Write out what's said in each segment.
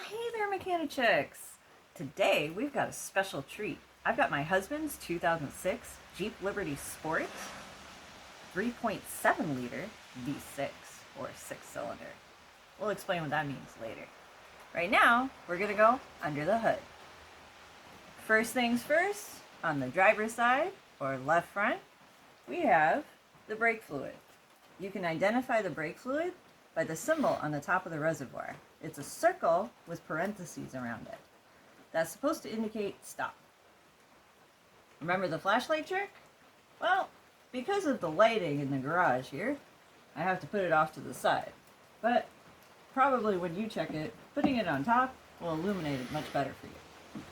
Hey there, Mechanic Chicks! Today we've got a special treat. I've got my husband's 2006 Jeep Liberty Sport 3.7 liter V6 or 6-cylinder. We'll explain what that means later. Right now, we're gonna go under the hood. First things first, on the driver's side or left front, we have the brake fluid. You can identify the brake fluid by the symbol on the top of the reservoir. It's a circle with parentheses around it. That's supposed to indicate stop. Remember the flashlight trick? Well, because of the lighting in the garage here, I have to put it off to the side. But probably when you check it, putting it on top will illuminate it much better for you.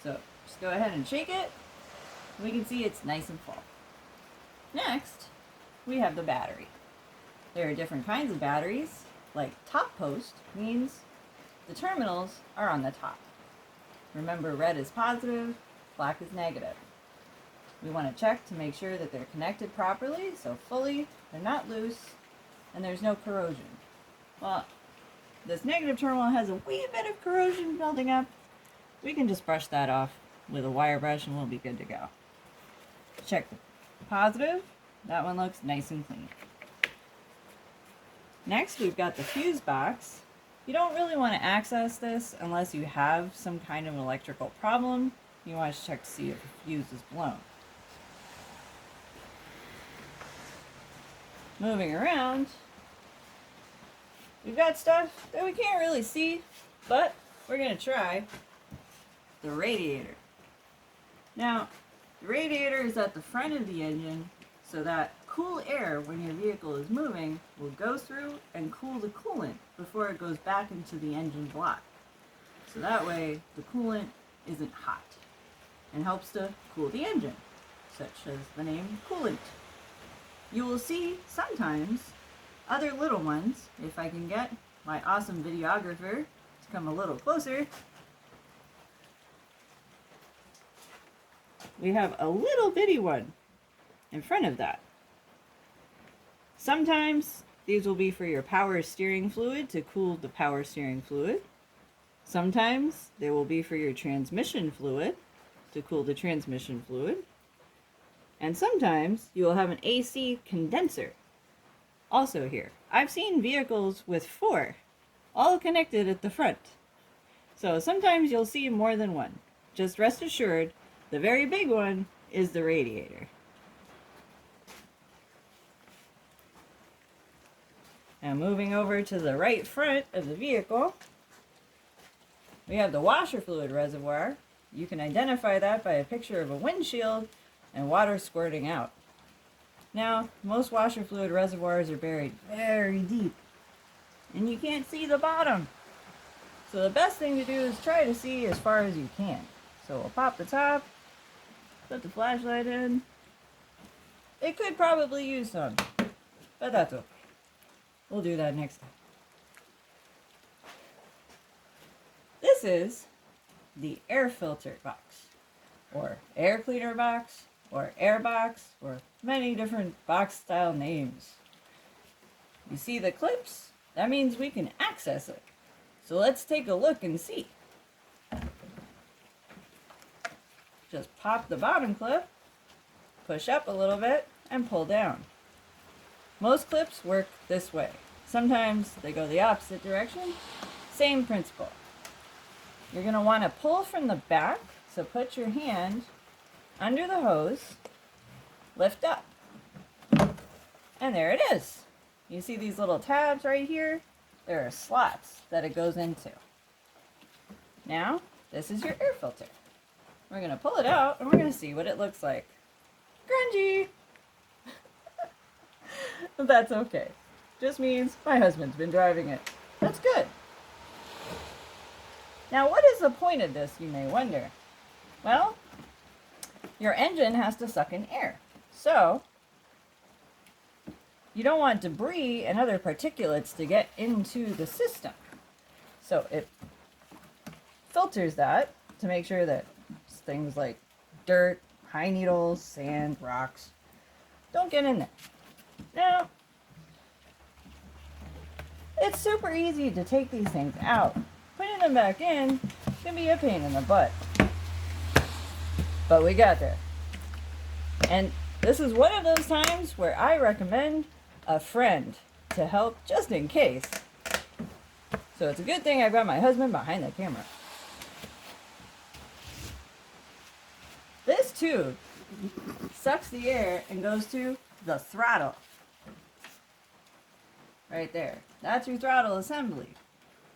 So just go ahead and shake it. We can see it's nice and full. Next, we have the battery. There are different kinds of batteries, like top post means the terminals are on the top. Remember, red is positive, black is negative. We want to check to make sure that they're connected properly, so fully, they're not loose, and there's no corrosion. Well, this negative terminal has a wee bit of corrosion building up. We can just brush that off with a wire brush and we'll be good to go. Check the positive. That one looks nice and clean. Next, we've got the fuse box. You don't really want to access this unless you have some kind of electrical problem. You want to check to see if the fuse is blown. Moving around, we've got stuff that we can't really see, but we're going to try. The radiator. Now, the radiator is at the front of the engine so that cool air when your vehicle is moving will go through and cool the coolant before it goes back into the engine block. So that way the coolant isn't hot and helps to cool the engine, such as the name coolant. You will see sometimes other little ones, if I can get my awesome videographer to come a little closer. We have a little bitty one in front of that. Sometimes these will be for your power steering fluid to cool the power steering fluid. Sometimes they will be for your transmission fluid to cool the transmission fluid. And sometimes you will have an AC condenser also here. I've seen vehicles with 4 all connected at the front. So sometimes you'll see more than one. Just rest assured, the very big one is the radiator. Now moving over to the right front of the vehicle, we have the washer fluid reservoir. You can identify that by a picture of a windshield and water squirting out. Now, most washer fluid reservoirs are buried very deep, and you can't see the bottom. So the best thing to do is try to see as far as you can. So we'll pop the top, put the flashlight in. It could probably use some, but that's okay. We'll do that next time. This is the air filter box, or air cleaner box, or air box, or many different box style names. You see the clips? That means we can access it. So let's take a look and see. Just pop the bottom clip, push up a little bit, and pull down. Most clips work this way. Sometimes they go the opposite direction. Same principle. You're going to want to pull from the back, so put your hand under the hose, lift up, and there it is. You see these little tabs right here? There are slots that it goes into. Now, this is your air filter. We're going to pull it out, and we're going to see what it looks like. Grungy! That's okay. Just means my husband's been driving it. That's good. Now, what is the point of this, you may wonder? Well, your engine has to suck in air. So, you don't want debris and other particulates to get into the system. So it filters that to make sure that things like dirt, pine needles, sand, rocks don't get in there. Now, it's super easy to take these things out. Put in them back in can be a pain in the butt. But we got there. And this is one of those times where I recommend a friend to help just in case. So it's a good thing I've got my husband behind the camera. This tube sucks the air and goes to the throttle. Right there. That's your throttle assembly.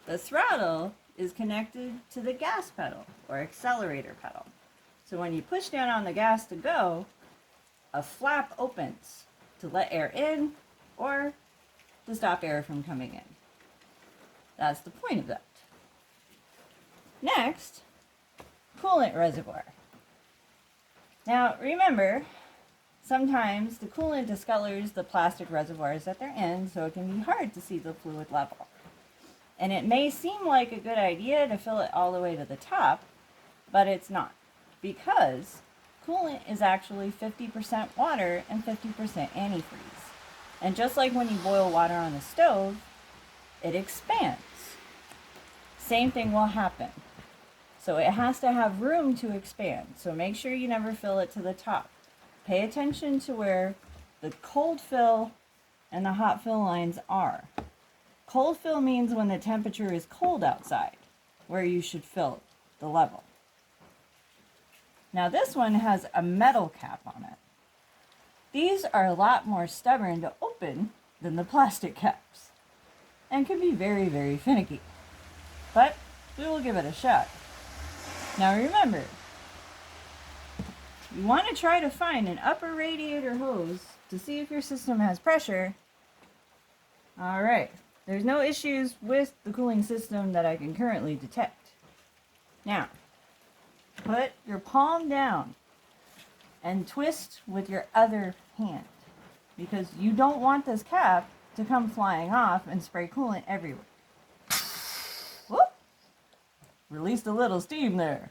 The throttle is connected to the gas pedal or accelerator pedal. So when you push down on the gas to go, a flap opens to let air in or to stop air from coming in. That's the point of that. Next, coolant reservoir. Now remember, sometimes the coolant discolors the plastic reservoirs that they're in, so it can be hard to see the fluid level. And it may seem like a good idea to fill it all the way to the top, but it's not, because coolant is actually 50% water and 50% antifreeze. And just like when you boil water on the stove, it expands. Same thing will happen. So it has to have room to expand. So make sure you never fill it to the top. Pay attention to where the cold fill and the hot fill lines are. Cold fill means when the temperature is cold outside, where you should fill the level. Now this one has a metal cap on it. These are a lot more stubborn to open than the plastic caps, and can be very, very finicky. But we will give it a shot. Now remember, you want to try to find an upper radiator hose to see if your system has pressure. Alright, there's no issues with the cooling system that I can currently detect. Now, put your palm down and twist with your other hand, because you don't want this cap to come flying off and spray coolant everywhere. Whoop! Released a little steam there.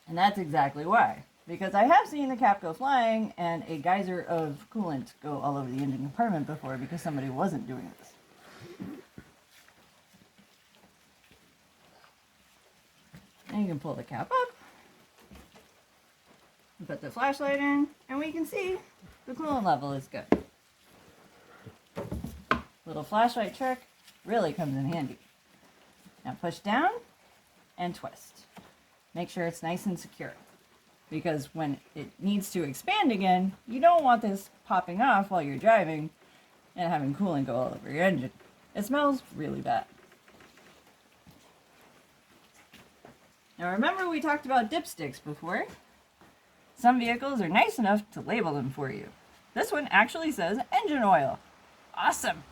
And that's exactly why. Because I have seen the cap go flying and a geyser of coolant go all over the engine compartment before because somebody wasn't doing this. And you can pull the cap up, and put the flashlight in, and we can see the coolant level is good. Little flashlight trick really comes in handy. Now push down and twist. Make sure it's nice and secure, because when it needs to expand again, you don't want this popping off while you're driving and having coolant go all over your engine. It smells really bad. Now remember, we talked about dipsticks before. Some vehicles are nice enough to label them for you. This one actually says engine oil. Awesome!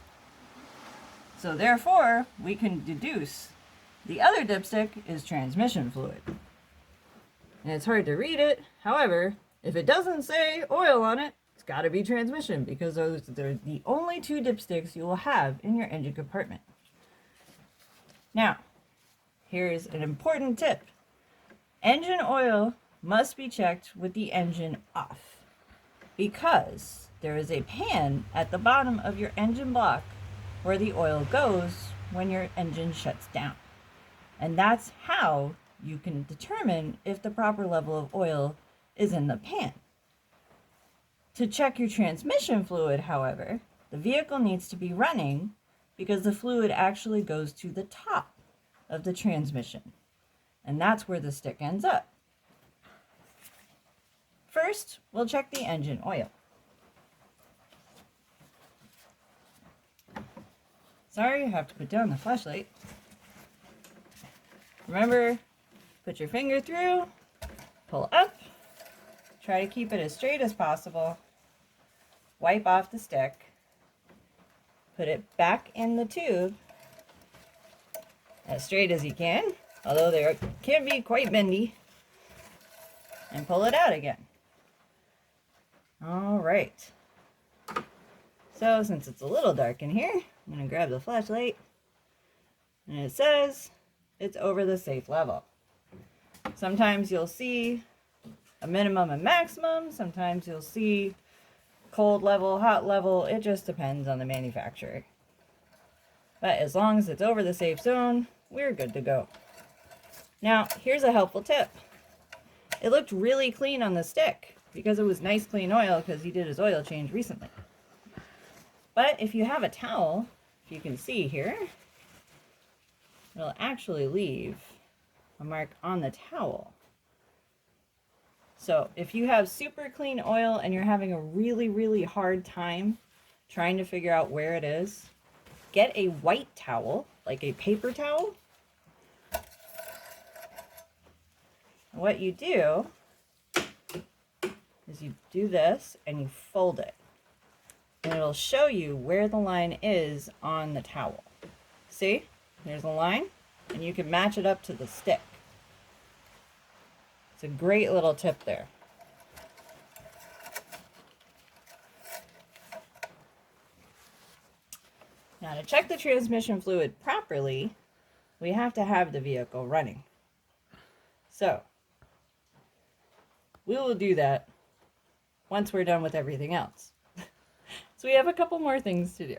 So therefore, we can deduce the other dipstick is transmission fluid. And it's hard to read it. However, if it doesn't say oil on it, it's got to be transmission, because those are the only two dipsticks you will have in your engine compartment. Now, here's an important tip. Engine oil must be checked with the engine off, because there is a pan at the bottom of your engine block where the oil goes when your engine shuts down. And that's how you can determine if the proper level of oil is in the pan. To check your transmission fluid, however, the vehicle needs to be running, because the fluid actually goes to the top of the transmission. And that's where the stick ends up. First, we'll check the engine oil. Sorry, I have to put down the flashlight. Remember, put your finger through, pull up, try to keep it as straight as possible, wipe off the stick, put it back in the tube as straight as you can, although they can be quite bendy, and pull it out again. All right. So since it's a little dark in here, I'm going to grab the flashlight, and it says it's over the safe level. Sometimes you'll see a minimum and maximum. Sometimes you'll see cold level, hot level. It just depends on the manufacturer. But as long as it's over the safe zone, we're good to go. Now, here's a helpful tip. It looked really clean on the stick because it was nice clean oil because he did his oil change recently. But if you have a towel, if you can see here, it'll actually leave a mark on the towel. So if you have super clean oil and you're having a really, really hard time trying to figure out where it is, get a white towel, like a paper towel. And what you do is you do this and you fold it. And it'll show you where the line is on the towel. See? There's a line, and you can match it up to the stick. It's a great little tip there. Now, to check the transmission fluid properly, we have to have the vehicle running. So, we will do that once we're done with everything else. So we have a couple more things to do.